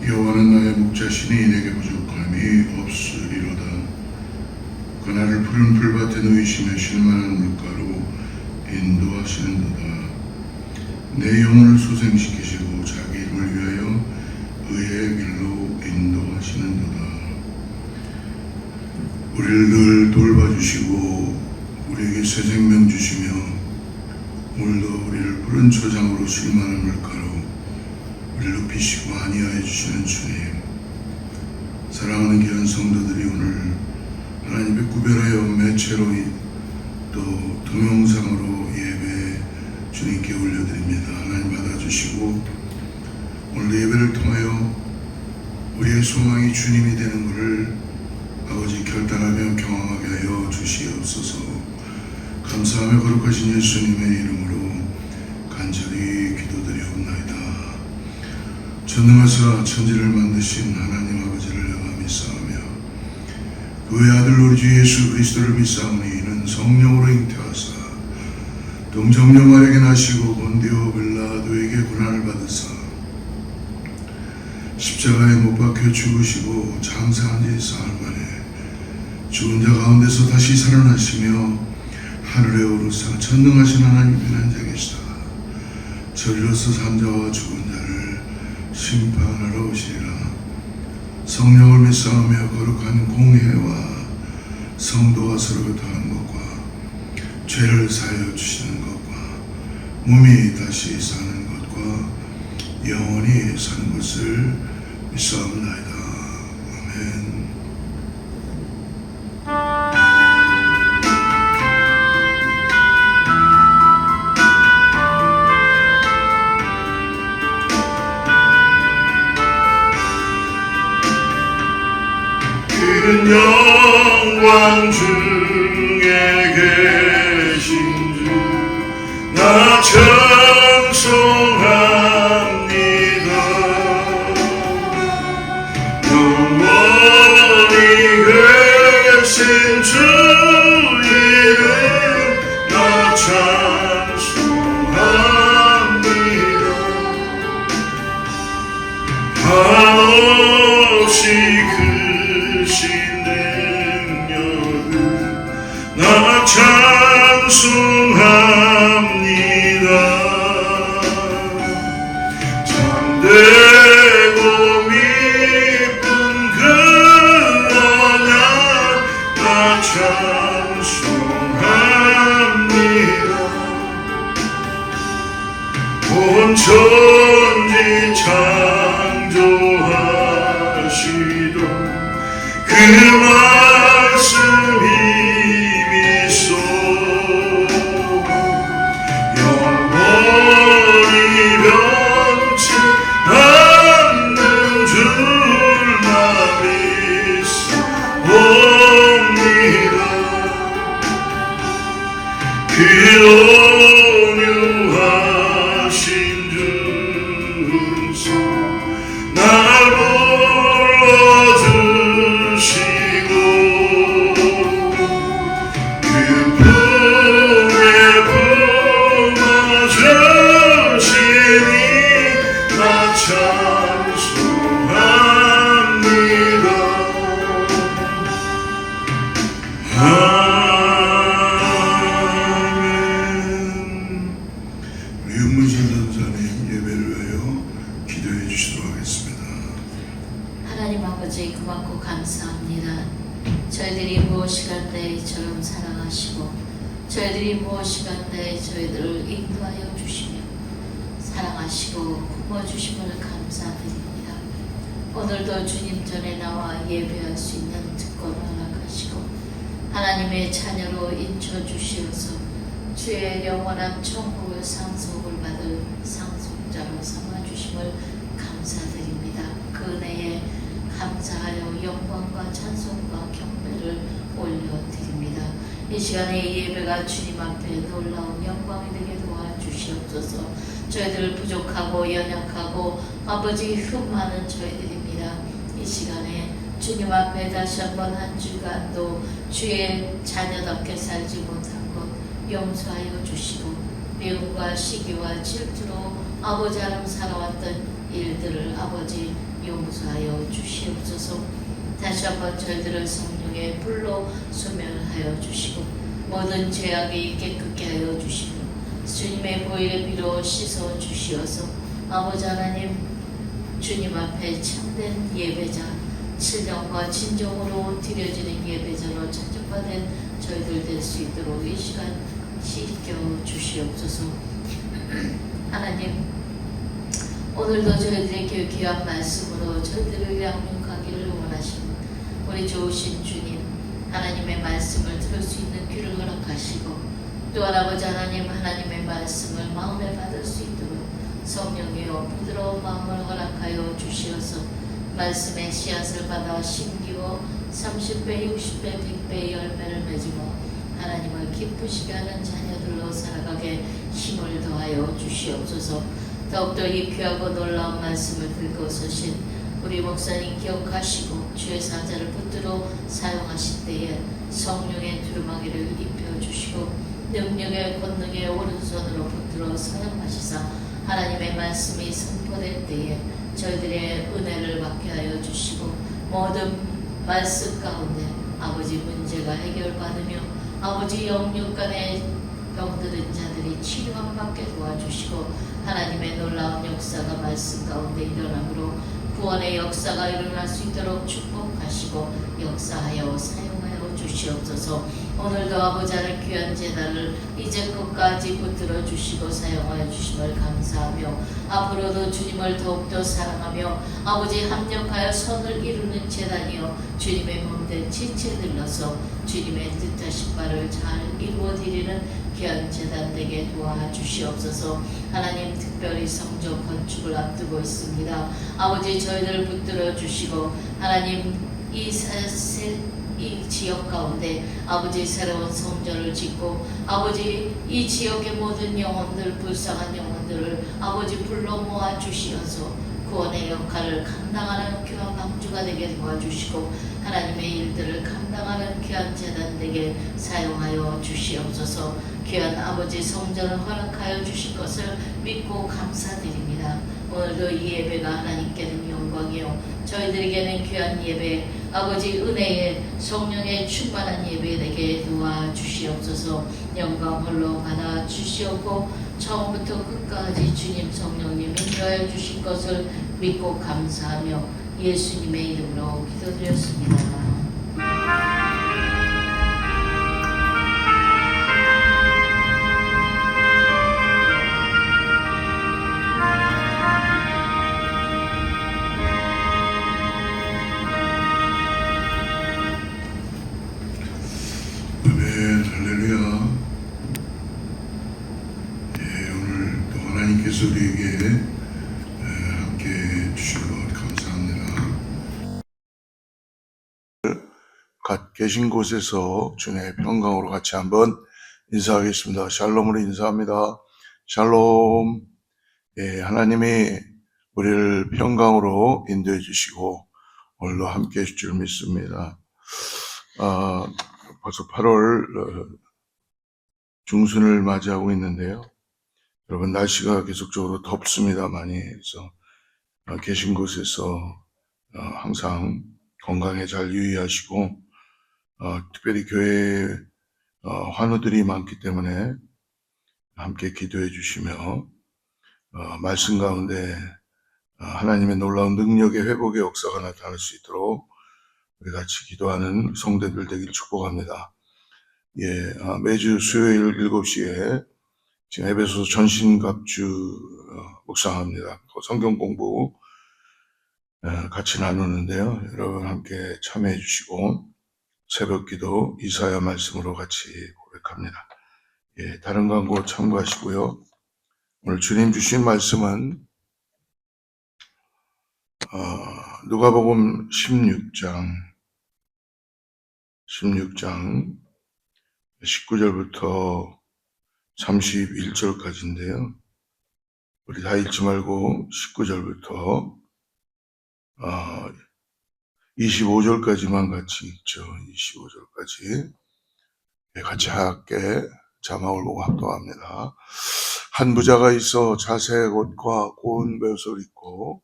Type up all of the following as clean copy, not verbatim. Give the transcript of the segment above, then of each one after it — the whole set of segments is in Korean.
여호와는 나의 목자시니 내게 부족함이 없으리로다. 그날을 푸른 풀밭에 누이시며 쉴만한 물가로 인도하시는도다. 내 영혼을 소생시키시고 자기 이름을 위하여 의의 길로 인도하시는도다. 우리를 늘 돌봐주시고 우리에게 새 생명 주시며 오늘도 우리를 푸른 초장으로 쉴만한 물가로 우리를 높이시고 안위하여 주시는 주님, 사랑하는 귀한 성도들이 오늘 하나님의 구별하여 매체로 또 동영상으로 예배 주님께 올려드립니다. 하나님 받아주시고 오늘도 예배를 통하여 우리의 소망이 주님이 되는 것을 아버지 결단하며 경험하게 하여 주시옵소서. 감사하며 거룩하신 예수님의 이름으로 간절히 기도드리옵나이다. 전능하사 천지를 만드신 하나님 아버지를 내가 믿사오며 그의 아들 우리 주 예수 그리스도를 믿사오니 이는 성령으로 잉태하사 동정녀 마리아에게 나시고 본디오 빌라도에게 고난을 받으사 십자가에 못 박혀 죽으시고 장사한 지 사흘 만에 죽은 자 가운데서 다시 살아나시며 하늘에 오르사 전능하신 하나님 편한 자 계시다가 저리로서 산자와 죽은 자를 심판하러 오시리라. 성령을 믿사오며 거룩한 공회와 성도가 서로 교통하는 것과 죄를 사하여 주시는 것과 몸이 다시 사는 것과 영원히 사는 것을 믿사옵나이다. 아멘. 큰 영광 중에 계신 주 나 찬송합니다. 영원히 계신 주 이름 나 찬송합니다. 한없이 크신 능력을 나 찬송합니다. 참되고 미쁜 그 언약 나 찬송합니다. 온 천지 창조하시던 그 말씀 힘이소 영원히 변치 않는 줄 나 믿사옵니다. 그 온유하신 주소 날 불러주시고 그 품에 품어주시니 나 찬송합니다. 아멘. 우리 윤문신 전사님 예배를 위하여 기도해 주시도록 하겠습니다. 하나님 아버지 고맙고 감사합니다. 저희들이 무엇이 갈 때 이처럼 사랑하시고 저희들이 무엇이 갈 때 저희들을 인도하여 주시며 사랑하시고 품어주심을 감사드립니다. 오늘도 주님 전에 나와 예배할 수 있는 특권을 허락하시고 하나님의 자녀로 인쳐주시어서 주의 영원한 천국을 상속을 받을 상속자로 삼아주심을 감사드립니다. 그 은혜에 감사하여 영광과 찬송과 경배를 올려드립니다. 이 시간에 이 예배가 주님 앞에 놀라운 영광이 되게 도와주시옵소서. 저희들 부족하고 연약하고 아버지 흠 많은 저희들입니다. 이 시간에 주님 앞에 다시 한번 한 주간도 주의 자녀답게 살지 못한 것 용서하여 주시고 미움과 시기와 질투로 아버지 하나님 살아왔던 일들을 아버지 용서하여 주시옵소서. 다시 한번 저희들을 성령의 불로 소멸하여 주시고 모든 죄악이 깨끗게 하여 주시고 주님의 보혈의 피로 씻어 주시어서 아버지 하나님 주님 앞에 참된 예배자 신령과 진정으로 드려지는 예배자로 찾아받은 저희들 될 수 있도록 이 시간 지켜 주시옵소서. 하나님 오늘도 저희들에게 귀한 말씀으로 저희들을 양육하기를 원하시는 우리 좋으신 주님 하나님의 말씀을 들을 수 있는 귀를 허락하시고 또한 아버지 하나님 하나님의 말씀을 마음에 받을 수 있도록 성령이여 부드러운 마음을 허락하여 주시어서 말씀의 씨앗을 받아 심기워 30배, 60배, 100배의 열매를 맺으며 하나님을 기쁘시게 하는 자녀들로 살아가게 힘을 더하여 주시옵소서. 더욱더 이 귀하고 놀라운 말씀을 들고 서신 우리 목사님 기억하시고 주의 사자를 붙들어 사용하실 때에 성령의 두루마기를 입혀주시고 능력의 권능의 오른손으로 붙들어 사용하시사 하나님의 말씀이 선포될 때에 저희들의 은혜를 받게 하여 주시고 모든 말씀 가운데 아버지 문제가 해결받으며 아버지 영육 간의 병들은 자들이 치료함 받게 도와주시고 하나님의 놀라운 역사가 말씀 가운데 일어나므로 구원의 역사가 일어날 수 있도록 축복하시고 역사하여 사용하여 주시옵소서. 오늘도 아버지 하나님 귀한 제단을 이제껏까지 붙들어 주시고 사용하여 주심을 감사하며 앞으로도 주님을 더욱더 사랑하며 아버지 합력하여 선을 이루는 제단이여 주님의 몸된 지체들러서 주님의 뜻하신 바를 잘 이루어드리는 귀한 제단 되게 도와주시옵소서. 하나님 특별히 성전 건축을 앞두고 있습니다. 아버지 저희들을 붙들어 주시고 하나님 이 지역 가운데 아버지 새로운 성전을 짓고 아버지 이 지역의 모든 영혼들 불쌍한 영혼들을 아버지 불러 모아 주시어서 구원의 역할을 감당하는 귀한 방주가 되게 도와주시고 하나님의 일들을 감당하는 귀한 재단 되게 사용하여 주시옵소서. 귀한 아버지 성전을 허락하여 주실 것을 믿고 감사드립니다. 오늘도 이 예배가 하나님께는 영광이요 저희들에게는 귀한 예배 아버지 은혜의 성령의 충만한 예배 되게 도와주시옵소서. 영광 홀로 받아 주시옵고 처음부터 끝까지 주님 성령님 인도하여 주신 것을 믿고 감사하며 예수님의 이름으로 기도드렸습니다. 아멘, 할렐루야. 오늘 또 하나님께서 우리에게 함께 해주신 것 감사합니다. 갓 계신 곳에서 주님의 평강으로 같이 한번 인사하겠습니다. 샬롬으로 인사합니다. 샬롬. 하나님이 우리를 평강으로 인도해 주시고 오늘도 함께 해줄 줄 믿습니다. 벌써 8월 중순을 맞이하고 있는데요. 여러분 날씨가 계속적으로 덥습니다. 많이. 그래서 계신 곳에서 항상 건강에 잘 유의하시고 특별히 교회에 환우들이 많기 때문에 함께 기도해 주시며 말씀 가운데 하나님의 놀라운 능력의 회복의 역사가 나타날 수 있도록 우리 같이 기도하는 성도들 되기를 축복합니다. 매주 수요일 7시에 지금 에베소서 전신갑주 묵상합니다. 성경 공부 같이 나누는데요. 여러분 함께 참여해 주시고 새벽기도 이사야 말씀으로 같이 고백합니다. 다른 광고 참고하시고요. 오늘 주님 주신 말씀은 누가복음 16장 16장 19절부터 31절까지인데요. 우리 다 읽지 말고 19절부터 25절까지만 같이 읽죠. 25절까지 같이 함께 자막을 보고 합독합니다. 한 부자가 있어 자색 옷과 고운 베옷을 입고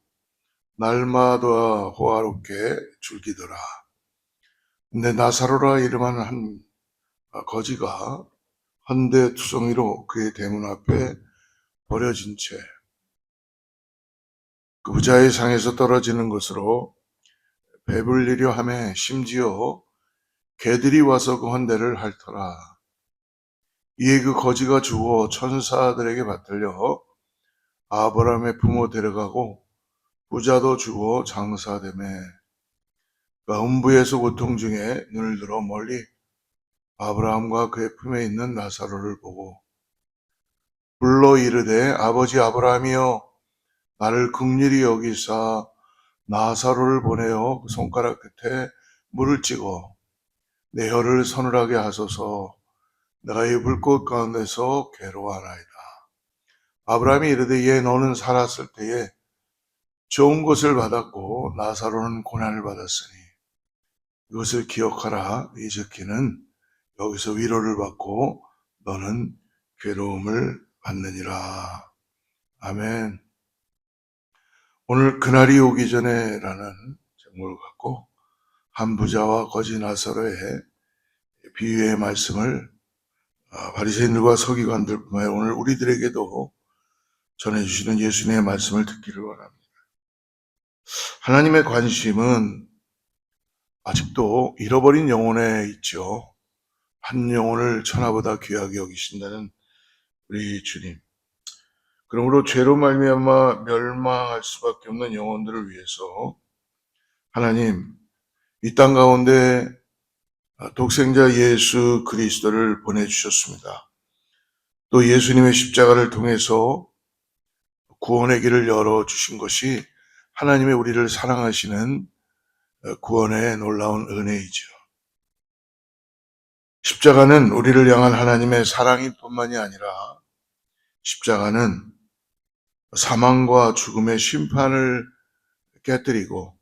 날마다 호화롭게 즐기더라. 근데 나사로라 이름하는 한 거지가 헌데 투성이로 그의 대문 앞에 버려진 채 그 부자의 상에서 떨어지는 것으로 배불리려 하매 심지어 개들이 와서 그 헌대를 핥더라. 이에 그 거지가 죽어 천사들에게 받들려 아브라함의 부모 데려가고 부자도 죽어 장사되매 그 음부에서 고통 중에 눈을 들어 멀리 아브라함과 그의 품에 있는 나사로를 보고 불러 이르되 아버지 아브라함이여 나를 긍휼히 여기사 나사로를 보내어 그 손가락 끝에 물을 찍어 내 혀를 서늘하게 하소서 내가 이 불꽃 가운데서 괴로워하나이다. 아브라함이 이르되 예 너는 살았을 때에 좋은 것을 받았고 나사로는 고난을 받았으니 이것을 기억하라. 이즈키는 여기서 위로를 받고 너는 괴로움을 받느니라. 아멘. 오늘 그날이 오기 전에라는 제목을 갖고 한 부자와 거지 나사로의 비유의 말씀을 바리새인들과 서기관들뿐만 아니라 오늘 우리들에게도 전해주시는 예수님의 말씀을 듣기를 원합니다. 하나님의 관심은 아직도 잃어버린 영혼에 있죠. 한 영혼을 천하보다 귀하게 여기신다는 우리 주님. 그러므로 죄로 말미암아 멸망할 수밖에 없는 영혼들을 위해서 하나님 이 땅 가운데 독생자 예수 그리스도를 보내주셨습니다. 또 예수님의 십자가를 통해서 구원의 길을 열어주신 것이 하나님의 우리를 사랑하시는 구원의 놀라운 은혜이죠. 십자가는 우리를 향한 하나님의 사랑일 뿐만이 아니라 십자가는 사망과 죽음의 심판을 깨뜨리고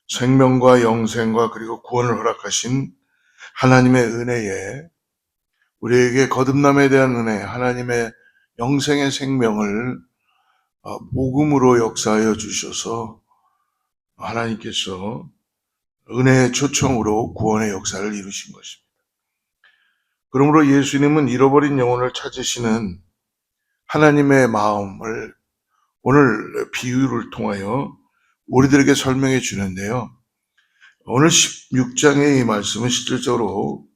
생명과 영생과 그리고 구원을 허락하신 하나님의 은혜에 우리에게 거듭남에 대한 은혜, 하나님의 영생의 생명을 복음으로 역사하여 주셔서 하나님께서 은혜의 초청으로 구원의 역사를 이루신 것입니다. 그러므로 예수님은 잃어버린 영혼을 찾으시는 하나님의 마음을 오늘 비유를 통하여 우리들에게 설명해 주는데요. 오늘 16장의 이 말씀은 실질적으로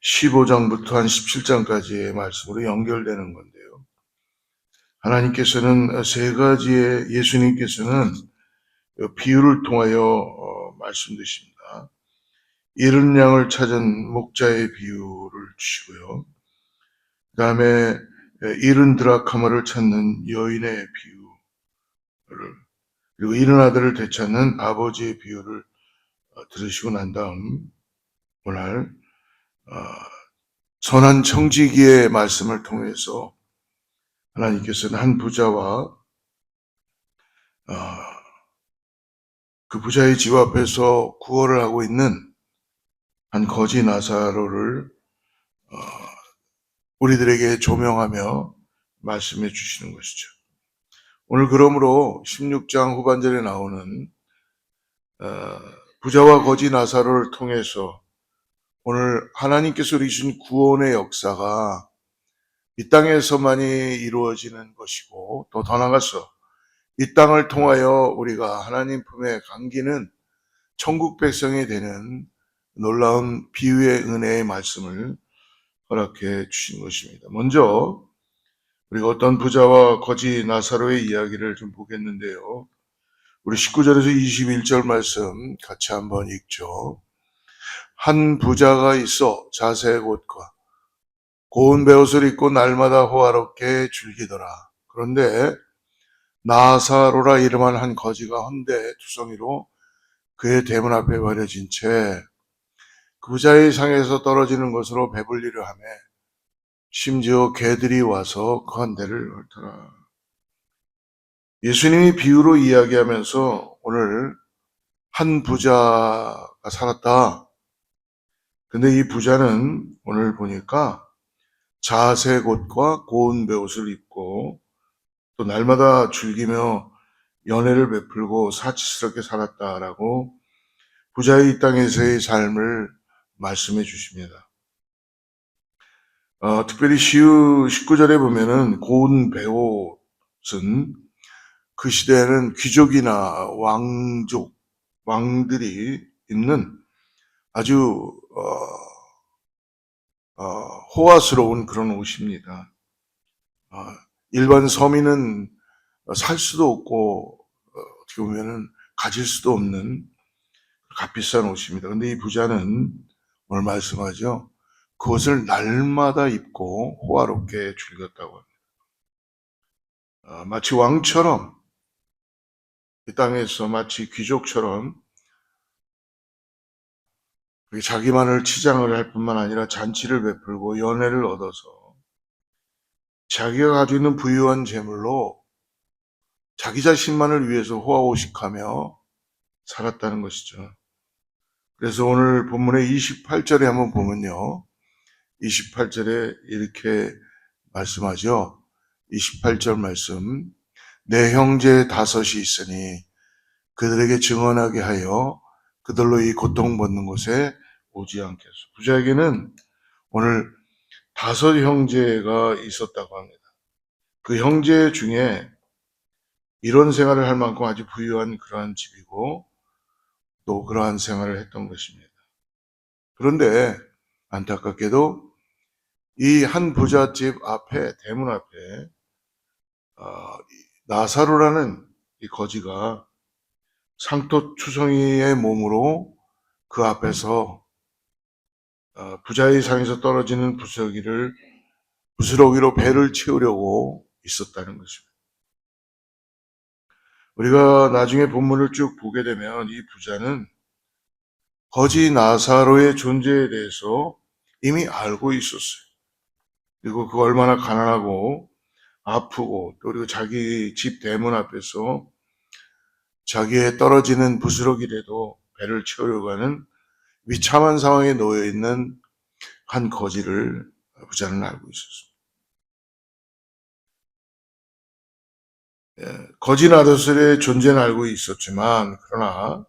15장부터 한 17장까지의 말씀으로 연결되는 건데요. 하나님께서는 세 가지의 예수님께서는 비유를 통하여 말씀드십니다. 잃은 양을 찾은 목자의 비유를 주시고요. 그 다음에 잃은 드라카마를 찾는 여인의 비유를, 그리고 잃은 아들을 되찾는 아버지의 비유를 들으시고 난 다음 오늘 선한 청지기의 말씀을 통해서 하나님께서는 한 부자와 그 부자의 집 앞에서 구걸을 하고 있는 한 거지 나사로를 우리들에게 조명하며 말씀해 주시는 것이죠. 오늘 그러므로 16장 후반절에 나오는 부자와 거지 나사로를 통해서 오늘 하나님께서 이루신 구원의 역사가 이 땅에서만이 이루어지는 것이고 또 더 나아가서 이 땅을 통하여 우리가 하나님 품에 감기는 천국 백성이 되는 놀라운 비유의 은혜의 말씀을 허락해 주신 것입니다. 먼저 우리가 어떤 부자와 거지 나사로의 이야기를 좀 보겠는데요. 우리 19절에서 21절 말씀 같이 한번 읽죠. 한 부자가 있어 자색 옷과 고운 베옷을 입고 날마다 호화롭게 즐기더라. 그런데 나사로라 이름한 한 거지가 헌데 투성이로 그의 대문 앞에 버려진 채 그 부자의 상에서 떨어지는 것으로 배불리려 하며 심지어 개들이 와서 그 한 대를 헐더라. 예수님이 비유로 이야기하면서 오늘 한 부자가 살았다. 근데 이 부자는 오늘 보니까 자색 옷과 고운 베옷을 입고 또 날마다 즐기며 연회를 베풀고 사치스럽게 살았다라고 부자의 이 땅에서의 삶을 말씀해 주십니다. 특별히 19절에 보면은 고운 베옷은 그 시대에는 귀족이나 왕들이 입는 아주 호화스러운 그런 옷입니다. 일반 서민은 살 수도 없고 어떻게 보면은 가질 수도 없는 값비싼 옷입니다. 근데 이 부자는 오늘 말씀하죠. 그것을 날마다 입고 호화롭게 즐겼다고 합니다. 마치 왕처럼 이 땅에서 마치 귀족처럼 자기만을 치장을 할 뿐만 아니라 잔치를 베풀고 연회를 얻어서 자기가 가지고 있는 부유한 재물로 자기 자신만을 위해서 호화호식하며 살았다는 것이죠. 그래서 오늘 본문의 28절에 한번 보면요. 28절에 이렇게 말씀하죠. 28절 말씀. 내 형제 다섯이 있으니 그들에게 증언하게 하여 그들로 이 고통받는 곳에 오지 않겠소. 부자에게는 오늘 다섯 형제가 있었다고 합니다. 그 형제 중에 이런 생활을 할 만큼 아주 부유한 그러한 집이고 또 그러한 생활을 했던 것입니다. 그런데 안타깝게도 이 한 부잣집 앞에, 대문 앞에 나사로라는 이 거지가 상토추성이의 몸으로 그 앞에서 부자의 상에서 떨어지는 부스러기로 배를 채우려고 있었다는 것입니다. 우리가 나중에 본문을 쭉 보게 되면 이 부자는 거지 나사로의 존재에 대해서 이미 알고 있었어요. 그리고 그 얼마나 가난하고 아프고 또 그리고 자기 집 대문 앞에서 자기의 떨어지는 부스러기라도 배를 채우려고 하는 위참한 상황에 놓여 있는 한 거지를 부자는 알고 있었습니다. 거지 나사로의 존재는 알고 있었지만 그러나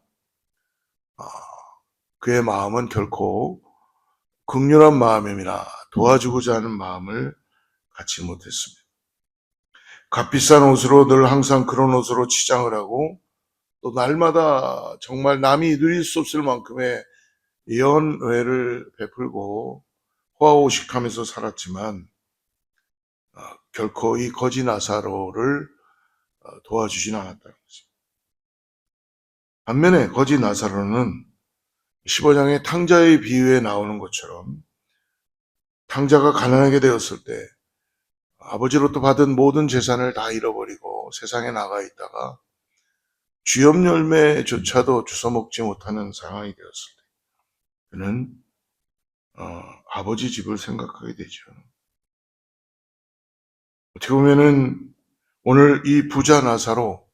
그의 마음은 결코 긍휼한 마음이나 도와주고자 하는 마음을 갖지 못했습니다. 값비싼 옷으로 늘 항상 그런 옷으로 치장을 하고 또 날마다 정말 남이 누릴 수 없을 만큼의 연회를 베풀고 호화호식하면서 살았지만 결코 이 거지 나사로를 도와주진 않았다는 거죠. 반면에 거지 나사로는 15장의 탕자의 비유에 나오는 것처럼 탕자가 가난하게 되었을 때 아버지로부터 받은 모든 재산을 다 잃어버리고 세상에 나가 있다가 쥐염 열매조차도 주워먹지 못하는 상황이 되었을 때 그는 아버지 집을 생각하게 되죠. 어떻게 보면은 오늘 이 부자 나사로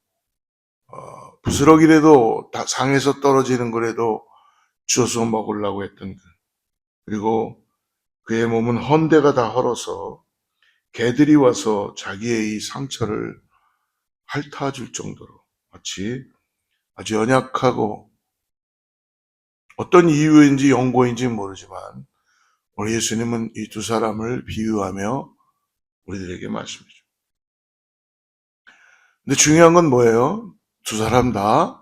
부스러기라도 상에서 떨어지는 거라도 주워서 먹으려고 했던 그리고 그의 몸은 헌대가 다 헐어서 개들이 와서 자기의 이 상처를 핥아줄 정도로 마치 아주 연약하고 어떤 이유인지 연고인지 모르지만 우리 예수님은 이 두 사람을 비유하며 우리들에게 말씀이죠. 근데 중요한 건 뭐예요? 두 사람 다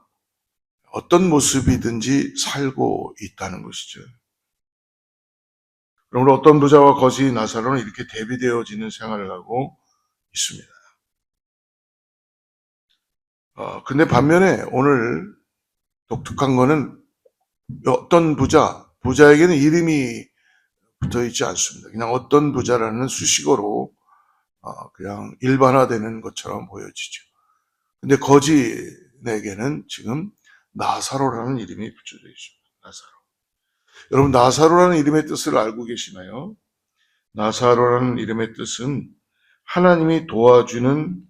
어떤 모습이든지 살고 있다는 것이죠. 그러므로 어떤 부자와 거지 나사로는 이렇게 대비되어지는 생활을 하고 있습니다. 근데 반면에 오늘 독특한 거는 어떤 부자에게는 이름이 붙어 있지 않습니다. 그냥 어떤 부자라는 수식어로 그냥 일반화되는 것처럼 보여지죠. 근데 거지에게는 지금 나사로라는 이름이 붙여져 있습니다. 나사로. 여러분, 나사로라는 이름의 뜻을 알고 계시나요? 나사로라는 이름의 뜻은 하나님이 도와주는,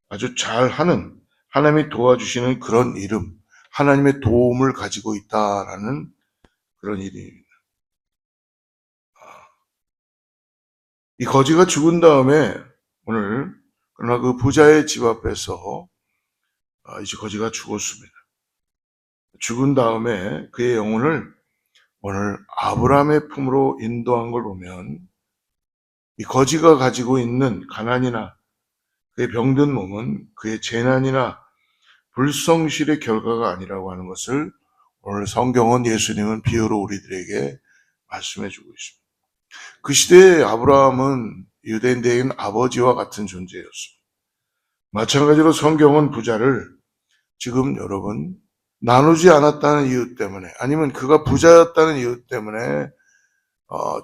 아주 잘하는, 하나님이 도와주시는 그런 이름, 하나님의 도움을 가지고 있다라는 그런 이름입니다. 이 거지가 죽은 다음에 오늘, 그러나 그 부자의 집 앞에서 이제 거지가 죽었습니다. 죽은 다음에 그의 영혼을 오늘 아브라함의 품으로 인도한 걸 보면, 이 거지가 가지고 있는 가난이나 그의 병든 몸은 그의 재난이나 불성실의 결과가 아니라고 하는 것을 오늘 성경은, 예수님은 비유로 우리들에게 말씀해 주고 있습니다. 그 시대의 아브라함은 유대인들에게는 아버지와 같은 존재였습니다. 마찬가지로 성경은 부자를 지금 여러분 나누지 않았다는 이유 때문에, 아니면 그가 부자였다는 이유 때문에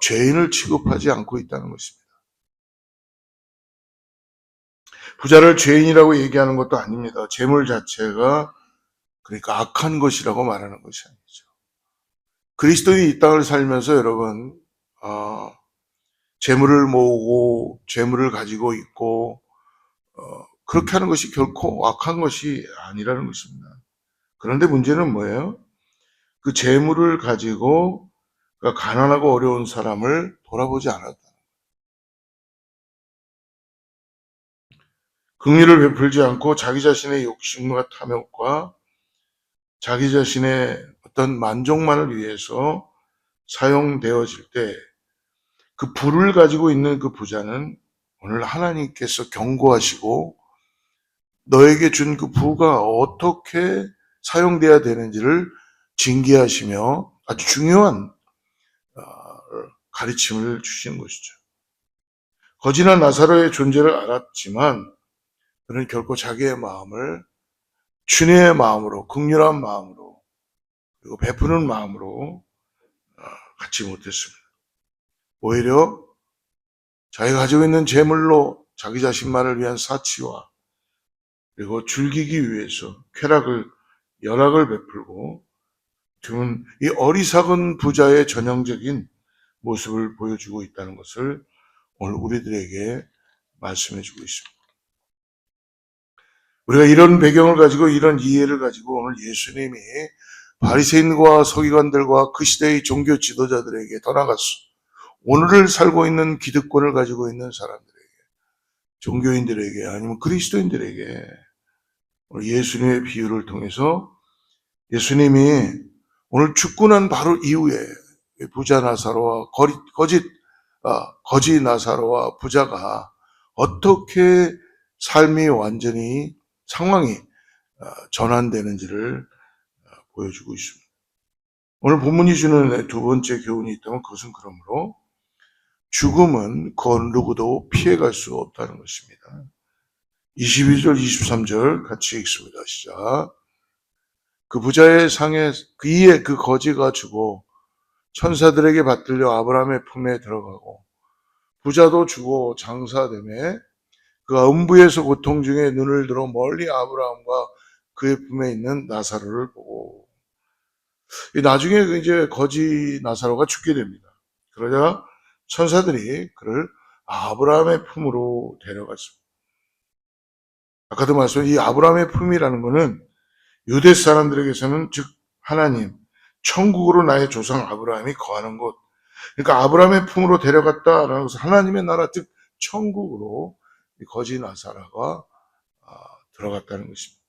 죄인을 취급하지 않고 있다는 것입니다. 부자를 죄인이라고 얘기하는 것도 아닙니다. 재물 자체가 그러니까 악한 것이라고 말하는 것이 아니죠. 그리스도인이 이 땅을 살면서 여러분 재물을 모으고 재물을 가지고 있고 그렇게 하는 것이 결코 악한 것이 아니라는 것입니다. 그런데 문제는 뭐예요? 그 재물을 가지고 가난하고 어려운 사람을 돌아보지 않았다. 긍휼을 베풀지 않고 자기 자신의 욕심과 탐욕과 자기 자신의 어떤 만족만을 위해서 사용되어질 때 그 부를 가지고 있는 그 부자는 오늘 하나님께서 경고하시고 너에게 준 그 부가 어떻게 사용돼야 되는지를 징계하시며 아주 중요한 가르침을 주시는 것이죠. 거지나 나사로의 존재를 알았지만 그는 결코 자기의 마음을 주님의 마음으로, 긍휼한 마음으로, 그리고 베푸는 마음으로 갖지 못했습니다. 오히려 자기가 가지고 있는 재물로 자기 자신만을 위한 사치와 그리고 즐기기 위해서 연락을 베풀고 지금 이 어리석은 부자의 전형적인 모습을 보여주고 있다는 것을 오늘 우리들에게 말씀해 주고 있습니다. 우리가 이런 배경을 가지고 이런 이해를 가지고 오늘 예수님이 바리새인과 서기관들과 그 시대의 종교 지도자들에게 떠나가서 오늘을 살고 있는 기득권을 가지고 있는 사람들에게, 종교인들에게, 아니면 그리스도인들에게 오늘 예수님의 비유를 통해서 예수님이 오늘 죽고 난 바로 이후에 부자 나사로와 거지 나사로와 부자가 어떻게 삶이 완전히 상황이 전환되는지를 보여주고 있습니다. 오늘 본문이 주는 두 번째 교훈이 있다면 그것은 그러므로 죽음은 그 누구도 피해갈 수 없다는 것입니다. 22절, 23절 같이 읽습니다. 시작. 그 부자의 상에 이에 그 거지가 죽어 천사들에게 받들려 아브라함의 품에 들어가고 부자도 죽어 장사되매 그가 음부에서 고통 중에 눈을 들어 멀리 아브라함과 그의 품에 있는 나사로를 보고, 나중에 이제 거지 나사로가 죽게 됩니다. 그러자 천사들이 그를 아브라함의 품으로 데려갔습니다. 아까도 말씀드린 이 아브라함의 품이라는 것은 유대 사람들에게서는 즉 하나님, 천국으로 나의 조상 아브라함이 거하는 곳, 그러니까 아브라함의 품으로 데려갔다라는 것은 하나님의 나라, 즉 천국으로 거지 나사로가 들어갔다는 것입니다.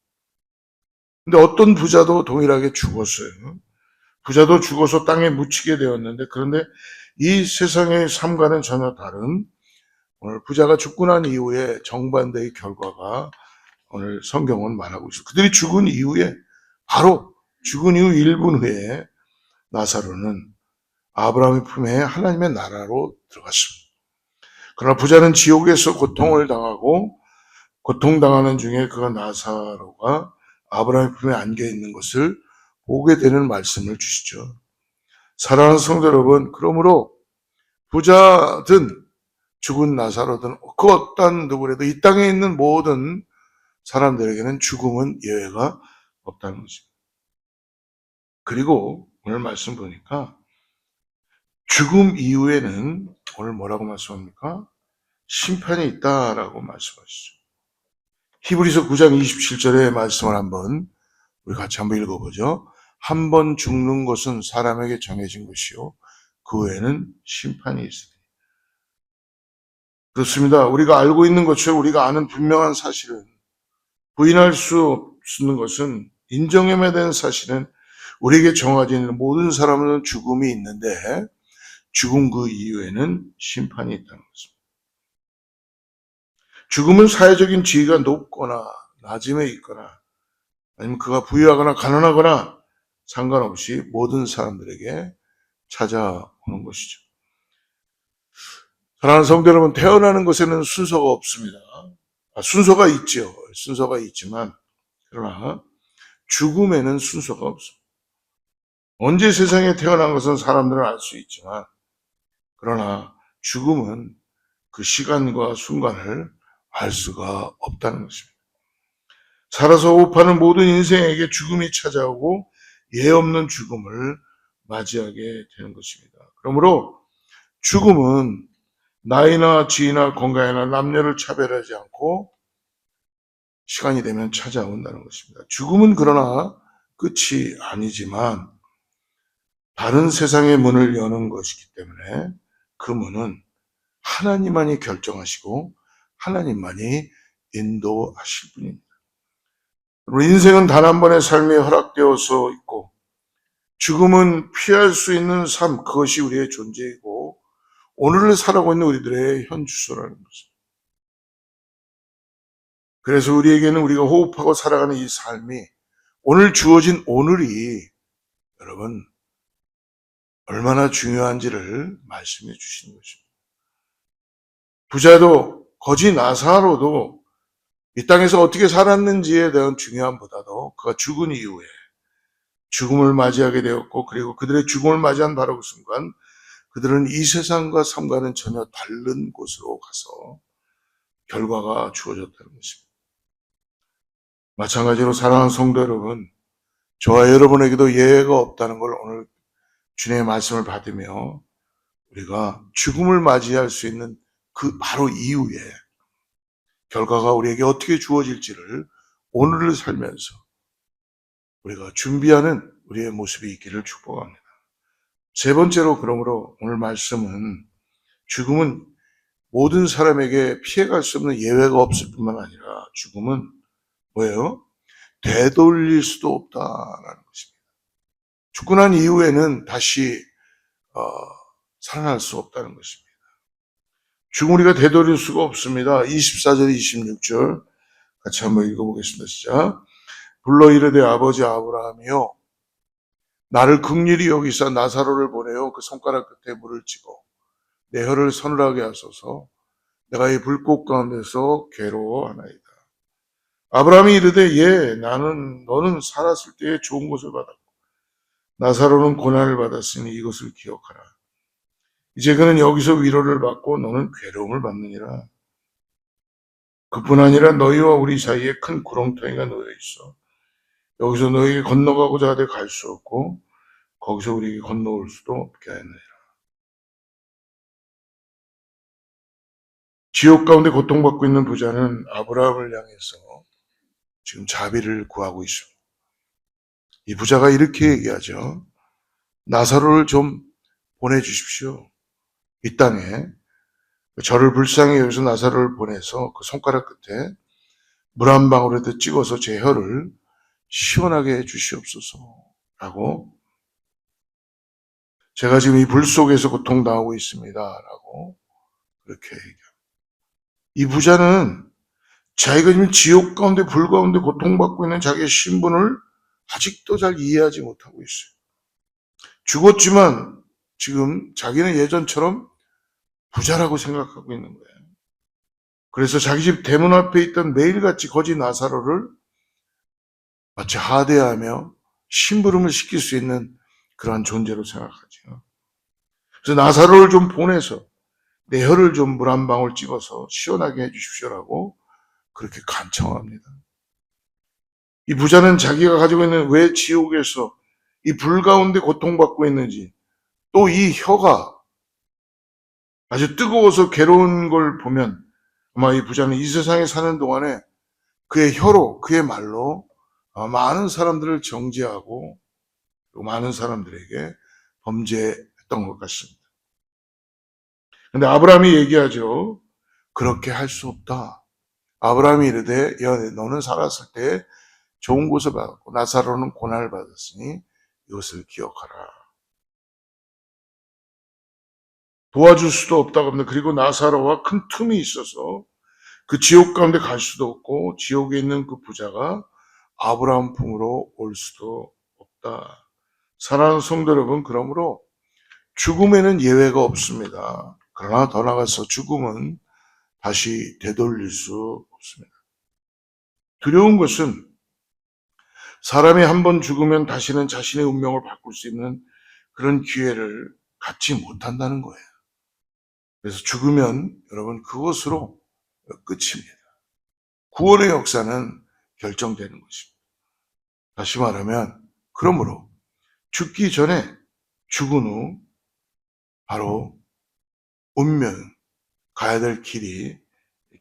근데 어떤 부자도 동일하게 죽었어요. 부자도 죽어서 땅에 묻히게 되었는데, 그런데 이 세상의 삶과는 전혀 다른 오늘 부자가 죽고 난 이후에 정반대의 결과가 오늘 성경은 말하고 있어요. 그들이 죽은 이후에, 바로 죽은 이후 1분 후에 나사로는 아브라함의 품에 하나님의 나라로 들어갔습니다. 그러나 부자는 지옥에서 고통을 당하고 고통당하는 중에 그 나사로가 아브라함의 품에 안겨 있는 것을 보게 되는 말씀을 주시죠. 사랑하는 성도 여러분, 그러므로 부자든 죽은 나사로든 그 어떤 누구라도 이 땅에 있는 모든 사람들에게는 죽음은 예외가 없다는 것입니다. 그리고 오늘 말씀 보니까 죽음 이후에는 오늘 뭐라고 말씀합니까? 심판이 있다라고 말씀하시죠. 히브리서 9장 27절의 말씀을 우리 같이 한번 읽어보죠. 한 번 죽는 것은 사람에게 정해진 것이요 그 외에는 심판이 있으니. 그렇습니다. 우리가 알고 있는 것처럼 우리가 아는 분명한 사실은, 부인할 수 없는 것은, 인정해야 되는 사실은 우리에게 정해져 있는 모든 사람은 죽음이 있는데 죽음 그 이후에는 심판이 있다는 것입니다. 죽음은 사회적인 지위가 높거나 낮음에 있거나 아니면 그가 부유하거나 가난하거나 상관없이 모든 사람들에게 찾아오는 것이죠. 사랑하는 성도 여러분, 태어나는 것에는 순서가 없습니다. 순서가 있죠. 순서가 있지만 그러나 죽음에는 순서가 없습니다. 언제 세상에 태어난 것은 사람들은 알 수 있지만 그러나 죽음은 그 시간과 순간을 알 수가 없다는 것입니다. 살아서 호흡하는 모든 인생에게 죽음이 찾아오고 예 없는 죽음을 맞이하게 되는 것입니다. 그러므로 죽음은 나이나 지위나 건강이나 남녀를 차별하지 않고 시간이 되면 찾아온다는 것입니다. 죽음은 그러나 끝이 아니지만 다른 세상의 문을 여는 것이기 때문에 그 문은 하나님만이 결정하시고 하나님만이 인도하실 분입니다. 인생은 단 한 번의 삶이 허락되어서 있고 죽음은 피할 수 있는 삶, 그것이 우리의 존재이고 오늘을 살아가고 있는 우리들의 현 주소라는 것입니다. 그래서 우리에게는 우리가 호흡하고 살아가는 이 삶이 오늘 주어진 오늘이 여러분 얼마나 중요한지를 말씀해 주시는 것입니다. 부자도 거지 나사로도 이 땅에서 어떻게 살았는지에 대한 중요함보다도 그가 죽은 이후에 죽음을 맞이하게 되었고 그리고 그들의 죽음을 맞이한 바로 그 순간 그들은 이 세상과 삶과는 전혀 다른 곳으로 가서 결과가 주어졌다는 것입니다. 마찬가지로 사랑하는 성도 여러분, 저와 여러분에게도 예외가 없다는 걸 오늘 주님의 말씀을 받으며 우리가 죽음을 맞이할 수 있는 그 바로 이후에 결과가 우리에게 어떻게 주어질지를 오늘을 살면서 우리가 준비하는 우리의 모습이 있기를 축복합니다. 세 번째로 그러므로 오늘 말씀은 죽음은 모든 사람에게 피해갈 수 없는 예외가 없을 뿐만 아니라 죽음은 뭐예요? 되돌릴 수도 없다라는 것입니다. 죽고 난 이후에는 다시 살아날 수 없다는 것입니다. 죽음 우리가 되돌릴 수가 없습니다. 24절, 26절 같이 한번 읽어보겠습니다. 시작. 불러 이르되 아버지 아브라함이요 나를 긍휼히 여기사 나사로를 보내어 그 손가락 끝에 물을 찍어 내 혀를 서늘하게 하소서. 내가 이 불꽃 가운데서 괴로워하나이다. 아브라함이 이르되 예 너는 살았을 때에 좋은 것을 받았고 나사로는 고난을 받았으니 이것을 기억하라. 이제 그는 여기서 위로를 받고 너는 괴로움을 받느니라. 그뿐 아니라 너희와 우리 사이에 큰 구렁텅이가 놓여 있어. 여기서 너희에게 건너가고자 하되 갈 수 없고 거기서 우리에게 건너올 수도 없게 하였느니라. 지옥 가운데 고통받고 있는 부자는 아브라함을 향해서 지금 자비를 구하고 있습니다. 이 부자가 이렇게 얘기하죠. 나사로를 좀 보내주십시오. 이 땅에 저를 불쌍히 여기서 나사로를 보내서 그 손가락 끝에 물 한 방울에도 찍어서 제 혀를 시원하게 해주시옵소서 라고 제가 지금 이 불 속에서 고통당하고 있습니다 라고 그렇게 얘기합니다. 이 부자는 자기가 지금 지옥 가운데 불 가운데 고통받고 있는 자기의 신분을 아직도 잘 이해하지 못하고 있어요. 죽었지만 지금 자기는 예전처럼 부자라고 생각하고 있는 거예요. 그래서 자기 집 대문 앞에 있던 매일같이 거지 나사로를 마치 하대하며 심부름을 시킬 수 있는 그러한 존재로 생각하죠. 그래서 나사로를 좀 보내서 내 혀를 좀 물 한 방울 찍어서 시원하게 해주십시오라고 그렇게 간청합니다. 이 부자는 자기가 가지고 있는 왜 지옥에서 이 불 가운데 고통받고 있는지 또 이 혀가 아주 뜨거워서 괴로운 걸 보면 아마 이 부자는 이 세상에 사는 동안에 그의 혀로, 그의 말로 많은 사람들을 정죄하고 또 많은 사람들에게 범죄했던 것 같습니다. 근데 아브라함이 얘기하죠. 그렇게 할 수 없다. 아브라함이 이르되 야, 너는 살았을 때 좋은 곳을 받았고 나사로는 고난을 받았으니 이것을 기억하라. 도와줄 수도 없다고 합니다. 그리고 나사로와 큰 틈이 있어서 그 지옥 가운데 갈 수도 없고 지옥에 있는 그 부자가 아브라함 품으로 올 수도 없다. 사랑하는 성도 여러분, 그러므로 죽음에는 예외가 없습니다. 그러나 더 나아가서 죽음은 다시 되돌릴 수 없습니다. 두려운 것은 사람이 한 번 죽으면 다시는 자신의 운명을 바꿀 수 있는 그런 기회를 갖지 못한다는 거예요. 그래서 죽으면 여러분 그것으로 끝입니다. 구원의 역사는 결정되는 것입니다. 다시 말하면 그러므로 죽기 전에 죽은 후 바로 운명, 가야 될 길이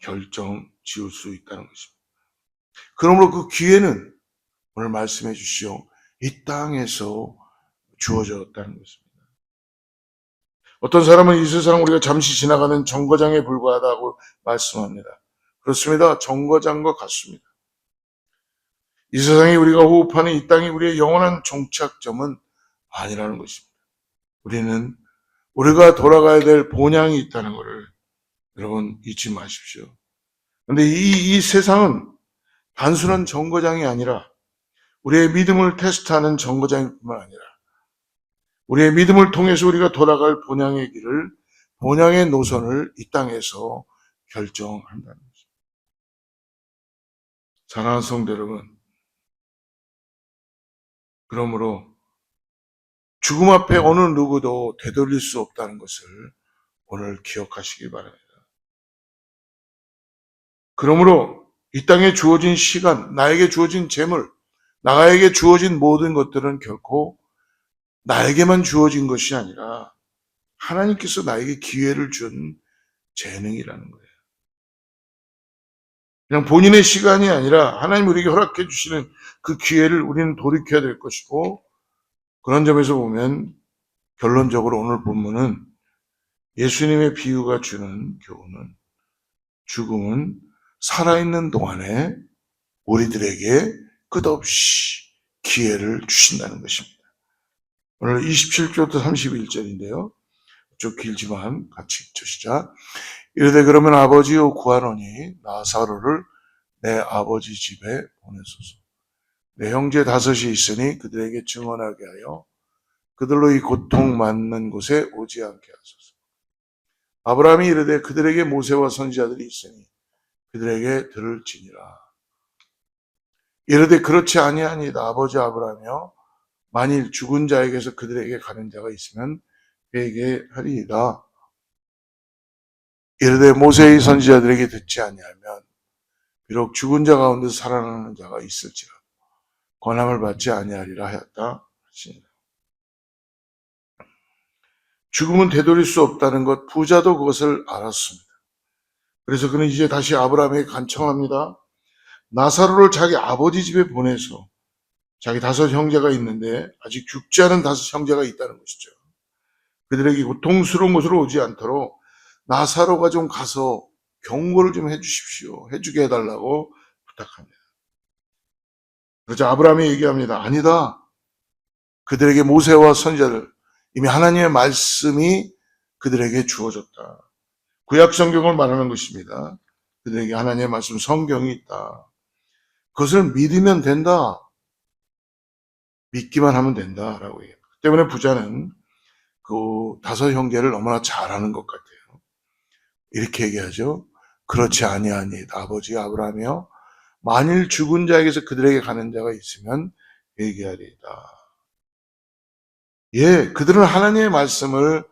결정 지을 수 있다는 것입니다. 그러므로 그 기회는 오늘 말씀해 주시오. 이 땅에서 주어졌다는 것입니다. 어떤 사람은 이 세상 우리가 잠시 지나가는 정거장에 불과하다고 말씀합니다. 그렇습니다. 정거장과 같습니다. 이 세상에 우리가 호흡하는 이 땅이 우리의 영원한 종착점은 아니라는 것입니다. 우리는 우리가 돌아가야 될 본향이 있다는 것을 여러분 잊지 마십시오. 그런데 이 세상은 단순한 정거장이 아니라 우리의 믿음을 테스트하는 정거장일 뿐만 아니라 우리의 믿음을 통해서 우리가 돌아갈 본향의 길을, 본향의 노선을 이 땅에서 결정한다는 것입니다. 사랑하는 성도 여러분, 그러므로 죽음 앞에 어느 누구도 되돌릴 수 없다는 것을 오늘 기억하시기 바랍니다. 그러므로 이 땅에 주어진 시간, 나에게 주어진 재물, 나에게 주어진 모든 것들은 결코 나에게만 주어진 것이 아니라 하나님께서 나에게 기회를 준 재능이라는 거예요. 그냥 본인의 시간이 아니라 하나님 우리에게 허락해 주시는 그 기회를 우리는 돌이켜야 될 것이고, 그런 점에서 보면 결론적으로 오늘 본문은 예수님의 비유가 주는 교훈은 죽음은 살아있는 동안에 우리들에게 끝없이 기회를 주신다는 것입니다. 오늘 27절부터 31절인데요. 좀 길지만 같이 읽으시자. 이르되 그러면 아버지여 구하노니 나사로를 내 아버지 집에 보내소서. 내 형제 다섯이 있으니 그들에게 증언하게 하여 그들로 이 고통 많는 곳에 오지 않게 하소서. 아브라함이 이르되 그들에게 모세와 선지자들이 있으니 그들에게 들을지니라. 이르되 그렇지 아니하니이다. 아버지 아브라함이여 만일 죽은 자에게서 그들에게 가는 자가 있으면 그에게 하리이다. 이르되 모세의 선지자들에게 듣지 아니하면 비록 죽은 자 가운데서 살아나는 자가 있을지라 권함을 받지 아니하리라 하였다 하시니라. 죽음은 되돌릴 수 없다는 것, 부자도 그것을 알았습니다. 그래서 그는 이제 다시 아브라함에게 간청합니다. 나사로를 자기 아버지 집에 보내서, 자기 다섯 형제가 있는데 아직 죽지 않은 다섯 형제가 있다는 것이죠. 그들에게 고통스러운 곳으로 오지 않도록 나사로가 좀 가서 경고를 좀 해주십시오. 해주게 해달라고 부탁합니다. 그래서 아브라함이 얘기합니다. 아니다. 그들에게 모세와 선지자들, 이미 하나님의 말씀이 그들에게 주어졌다. 구약 성경을 말하는 것입니다. 그들에게 하나님의 말씀, 성경이 있다. 그것을 믿으면 된다. 믿기만 하면 된다라고 얘기합니다. 그 때문에 부자는 그 다섯 형제를 너무나 잘하는 것 같아요. 이렇게 얘기하죠. 그렇지 아니하니이다. 아버지 아브라함이여 만일 죽은 자에게서 그들에게 가는 자가 있으면 얘기하리이다. 예, 그들은 하나님의 말씀을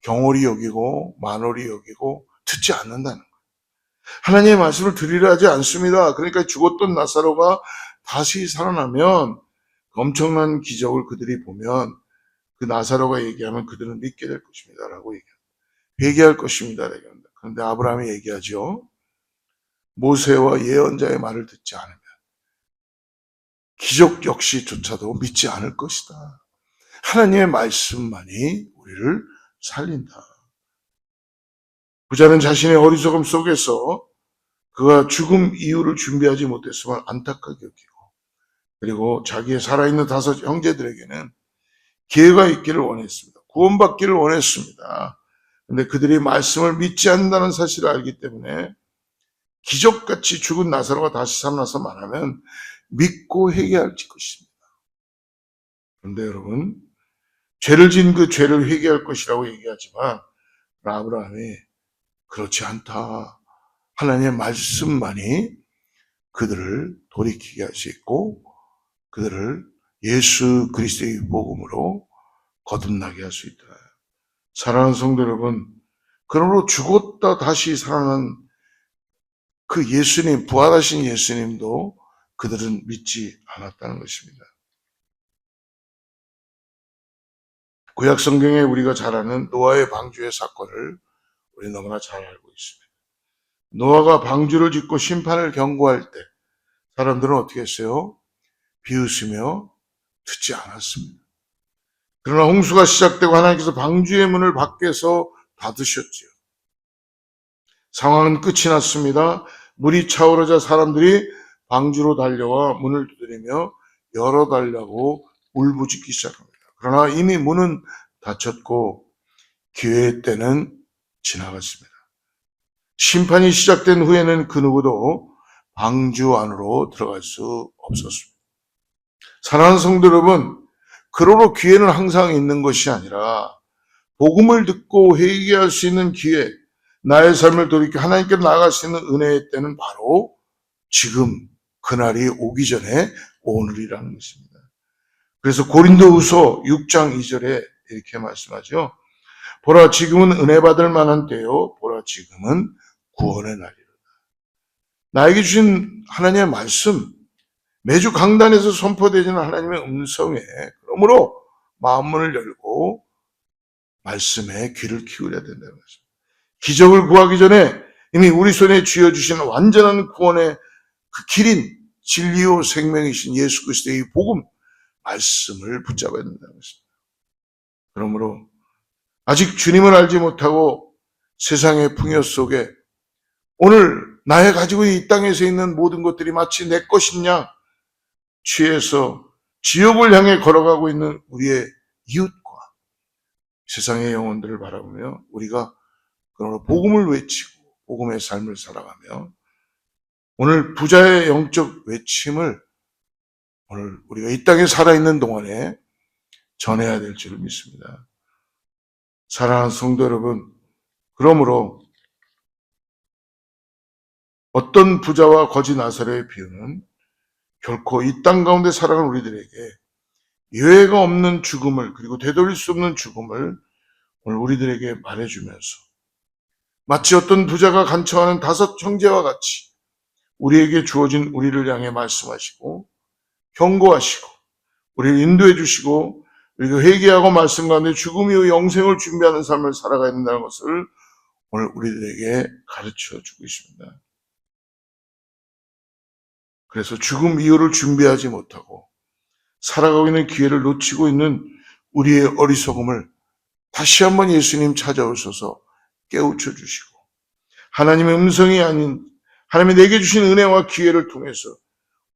경홀히 여기고 만홀히 여기고 듣지 않는다는 거예요. 하나님의 말씀을 들으려 하지 않습니다. 그러니까 죽었던 나사로가 다시 살아나면 엄청난 기적을 그들이 보면 그 나사로가 얘기하면 그들은 믿게 될 것입니다 라고 얘기합니다. 회개할 것입니다 라고 얘기합니다. 그런데 아브라함이 얘기하죠. 모세와 예언자의 말을 듣지 않으면 기적 역시조차도 믿지 않을 것이다. 하나님의 말씀만이 우리를 살린다. 부자는 자신의 어리석음 속에서 그가 죽음 이유를 준비하지 못했음을 안타깝게 여기고, 그리고 자기의 살아있는 5 형제들에게는 기회가 있기를 원했습니다. 구원받기를 원했습니다. 그런데 그들이 말씀을 믿지 않는다는 사실을 알기 때문에 기적같이 죽은 나사로가 다시 살아나서 말하면 믿고 회개할 것입니다. 그런데 여러분, 죄를 지은 그 죄를 회개할 것이라고 얘기하지만 아브라함이 그렇지 않다. 하나님의 말씀만이 그들을 돌이키게 할 수 있고 그들을 예수 그리스도의 복음으로 거듭나게 할 수 있다. 사랑하는 성도 여러분, 그러므로 죽었다 다시 살아난 그 예수님, 부활하신 예수님도 그들은 믿지 않았다는 것입니다. 구약 성경에 우리가 잘 아는 노아의 방주의 사건을 우리 너무나 잘 알고 있습니다. 노아가 방주를 짓고 심판을 경고할 때 사람들은 어떻게 했어요? 비웃으며 듣지 않았습니다. 그러나 홍수가 시작되고 하나님께서 방주의 문을 밖에서 닫으셨지요. 상황은 끝이 났습니다. 물이 차오르자 사람들이 방주로 달려와 문을 두드리며 열어달라고 울부짖기 시작합니다. 그러나 이미 문은 닫혔고 기회의 때는 지나갔습니다. 심판이 시작된 후에는 그 누구도 방주 안으로 들어갈 수 없었습니다. 사랑하는 성도 여러분, 그러므로 기회는 항상 있는 것이 아니라 복음을 듣고 회개할 수 있는 기회, 나의 삶을 돌이켜 하나님께 나아갈 수 있는 은혜의 때는 바로 지금 그날이 오기 전에 오늘이라는 것입니다. 그래서 고린도후서 6장 2절에 이렇게 말씀하죠. 보라 지금은 은혜 받을 만한 때요, 보라 지금은 구원의 날이로다. 나에게 주신 하나님의 말씀, 매주 강단에서 선포되지는 하나님의 음성에 그러므로 마음문을 열고 말씀에 귀를 기울여야 된다는 것입니다. 기적을 구하기 전에 이미 우리 손에 쥐어주신 완전한 구원의 그 길인 진리요 생명이신 예수 그리스도의 복음 말씀을 붙잡아야 된다는 것입니다. 그러므로 아직 주님을 알지 못하고 세상의 풍요 속에 오늘 나의 가지고 이 땅에서 있는 모든 것들이 마치 내 것이냐 취해서 지옥을 향해 걸어가고 있는 우리의 이웃과 세상의 영혼들을 바라보며 우리가 그러므로 복음을 외치고 복음의 삶을 살아가며 오늘 부자의 영적 외침을 오늘 우리가 이 땅에 살아있는 동안에 전해야 될 줄을 믿습니다. 사랑하는 성도 여러분, 그러므로 어떤 부자와 거지 나사로의 비유는 결코 이 땅 가운데 살아가는 우리들에게 예외가 없는 죽음을 그리고 되돌릴 수 없는 죽음을 오늘 우리들에게 말해주면서 마치 어떤 부자가 간청하는 5 형제와 같이 우리에게 주어진 우리를 향해 말씀하시고 경고하시고 우리를 인도해 주시고 우리가 회개하고 말씀 가운데 죽음 이후 영생을 준비하는 삶을 살아가야 된다는 것을 오늘 우리들에게 가르쳐 주고 있습니다. 그래서 죽음 이후를 준비하지 못하고 살아가고 있는 기회를 놓치고 있는 우리의 어리석음을 다시 한번 예수님 찾아오셔서 깨우쳐 주시고 하나님의 음성이 아닌 하나님이 내게 주신 은혜와 기회를 통해서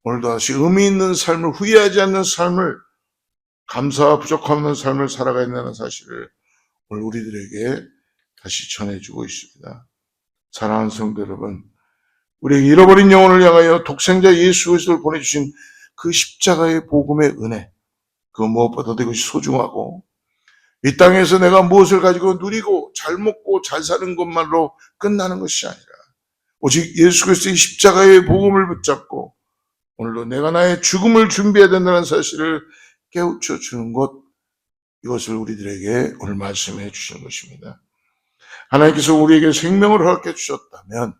오늘도 다시 의미 있는 삶을 후회하지 않는 삶을 감사와 부족함없는 삶을 살아가야 한다는 사실을 오늘 우리들에게 다시 전해주고 있습니다. 사랑하는 성도 여러분, 우리에게 잃어버린 영혼을 향하여 독생자 예수 그리스도를 보내주신 그 십자가의 복음의 은혜, 그 무엇보다도 이것이 소중하고 이 땅에서 내가 무엇을 가지고 누리고 잘 먹고 잘 사는 것만으로 끝나는 것이 아니라 오직 예수 그리스도의 십자가의 복음을 붙잡고 오늘도 내가 나의 죽음을 준비해야 된다는 사실을 깨우쳐 주는 것, 이것을 우리들에게 오늘 말씀해 주시는 것입니다. 하나님께서 우리에게 생명을 허락해 주셨다면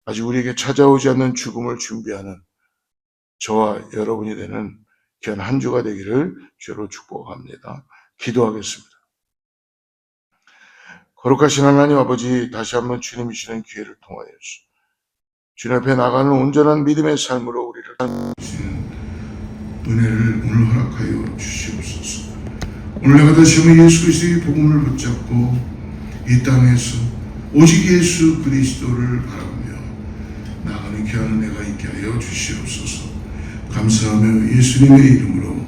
아직 우리에게 찾아오지 않는 죽음을 준비하는 저와 여러분이 되는 귀한 한 주가 되기를 주로 축복합니다. 기도하겠습니다. 거룩하신 하나님 아버지, 다시 한번 주님이 주시는 기회를 통하여서 주님 앞에 나가는 온전한 믿음의 삶으로 우리를 주시는 은혜를 오늘 허락하여 주시옵소서. 오늘 내가 다시 한번 예수 그리스도의 복음을 붙잡고 이 땅에서 오직 예수 그리스도를 바라보며 나가는 귀한 은혜가 있게 하여 주시옵소서. 감사하며 예수님의 이름으로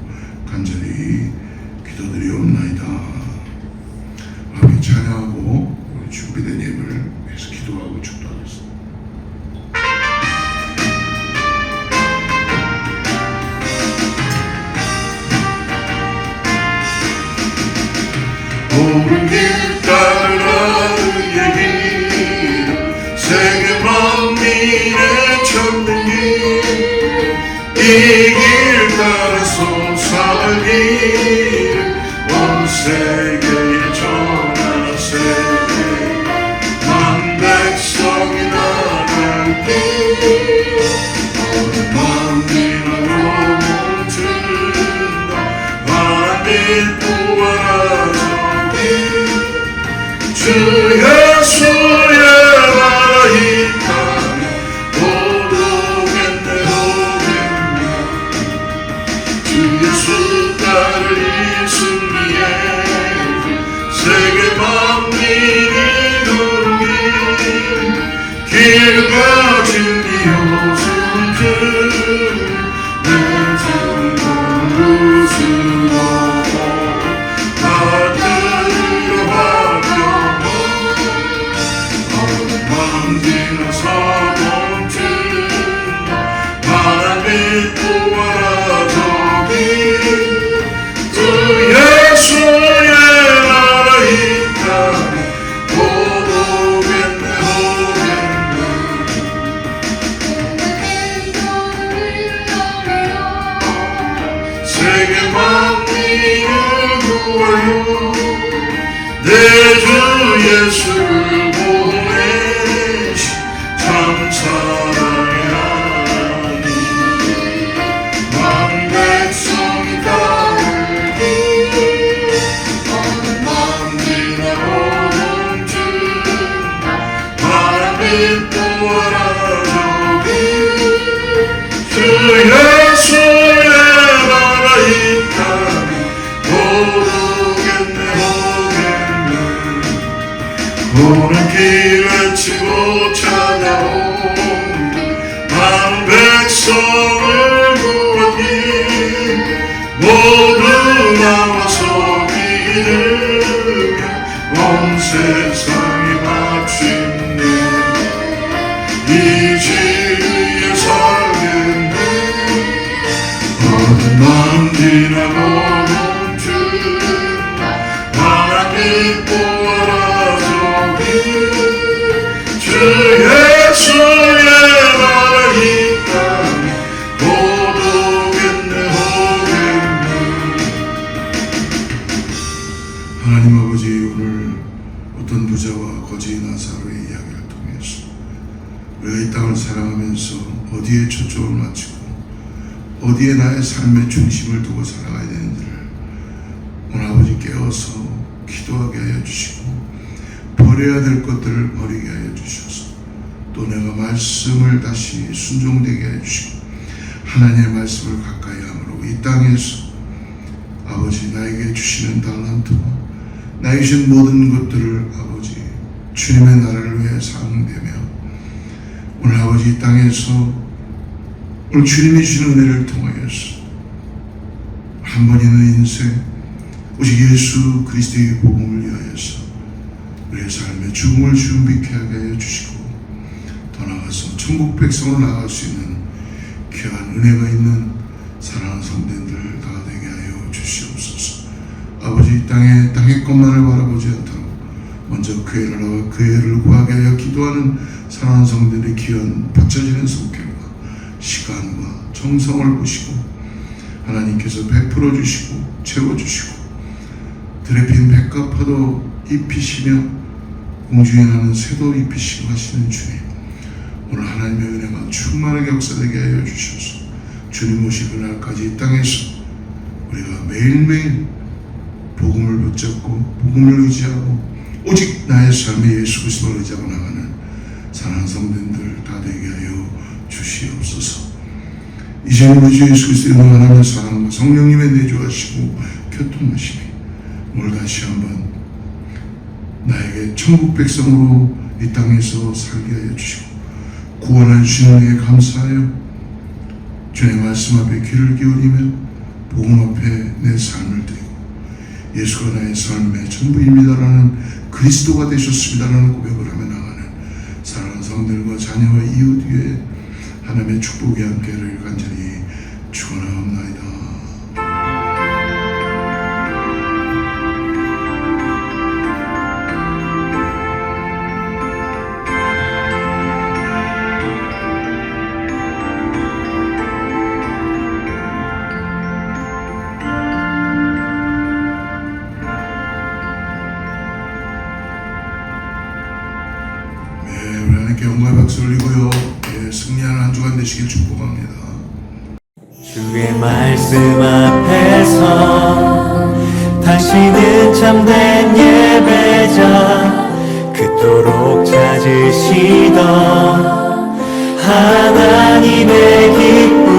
간절히 기도드리옵나이다. 함께 찬양하고 우리 준비된 예배를 위해서 기도하고 축도하겠습니다. 옳은 길 따라 그의 길 세계 만민의 찾는 길 이 길 따라서 살길 온 세계에 전하세 만 백성이 나갈 길 온 만민으로 멈춘다 하나님 부활하소서 주 예수의 나라 이 땅에 오르겠네 오겠네 주 예수 따르리 승리의 세계 만민이 누르기 길과 진리요 순주 내 생각을 우스워 예수를 보내시 참 사랑하니 만 백성이 따르기 어느 만민으로 멈춘다 하나님 부활하소기 주 예수의 나라 이 땅에 오르겠네 오는 길 외치고 찾아온 만 백성을 구하기 모두 나와서 기르며 온 세상이 마침내 이 지위에 살겠네 어느 만 지나고 멈춘다 하나님 부활하소서 주 예수의 나라 이 땅에 오르겠네 오겠네 하나님 아버지, 오늘 어떤 부자와 거지 나사로의 이야기를 통해서 우리가 이 땅을 살아가면서 어디에 초점을 맞추고 어디에 나의 삶의 중심을 두고 살아가야 되는지를 오늘 아버지 깨어서 기도하게 하여 주시고 버려야 될 것들을 버리게 하여 주셔서 또 내가 말씀을 다시 순종되게 하여 주시고 하나님의 말씀을 가까이 함으로 이 땅에서 아버지 나에게 주시는 달란트와 나에게 주신 모든 것들을 아버지 주님의 나라를 위해 사용되며 오늘 아버지 이 땅에서 오늘 주님이 주신 은혜를 통하여서 한 번 있는 인생 오직 예수 그리스도의 복음을 위하여서 우리의 삶의 죽음을 준비케 하게 하여 주시고 더 나아가서 천국 백성으로 나아갈 수 있는 귀한 은혜가 있는 사랑하는 성도님들 다 되게 하여 주시옵소서. 아버지 이 땅의 것만을 바라보지 않도록 먼저 그 애를 나와 그 애를 구하게 하여 기도하는 사랑하는 성도들의 귀한 바쳐지는 성격과 시간과 정성을 보시고 하나님께서 베풀어 주시고 채워주시고 들에 핀 백합화도 입히시며 공중에 나는 새도 입히시고 하시는 주님, 오늘 하나님의 은혜가 충만하게 역사되게 하여 주셔서 주님 오실 그날까지 이 땅에서 우리가 매일매일 복음을 붙잡고 복음을 의지하고 오직 나의 삶에 예수 그리스도를 의지하고 나가는 사랑하는 성도님들 다 되게 하여 주시옵소서. 이제는 우리 주 예수 그리스도의 하나님의 사랑과 성령님의 내주하시고 교통하심이 오늘 다시 한번 나에게 천국 백성으로 이 땅에서 살게 하여 주시고 구원해 주시는 은혜에 감사하여 주의 말씀 앞에 귀를 기울이며 복음 앞에 내 삶을 드리고 예수가 나의 삶의 전부입니다라는 그리스도가 되셨습니다라는 고백을 하며 나가는 사랑하는 성들과 자녀와 이웃 위에 하나님의 축복이 함께를 간절히 축원하옵나이다. 우리 하나님께 영광의 박수 올리고요. 승리하는 한 주간 되시길 축복합니다. 주의 말씀 앞에서 당신은 참된 예배자 그토록 찾으시던 하나님의 기쁨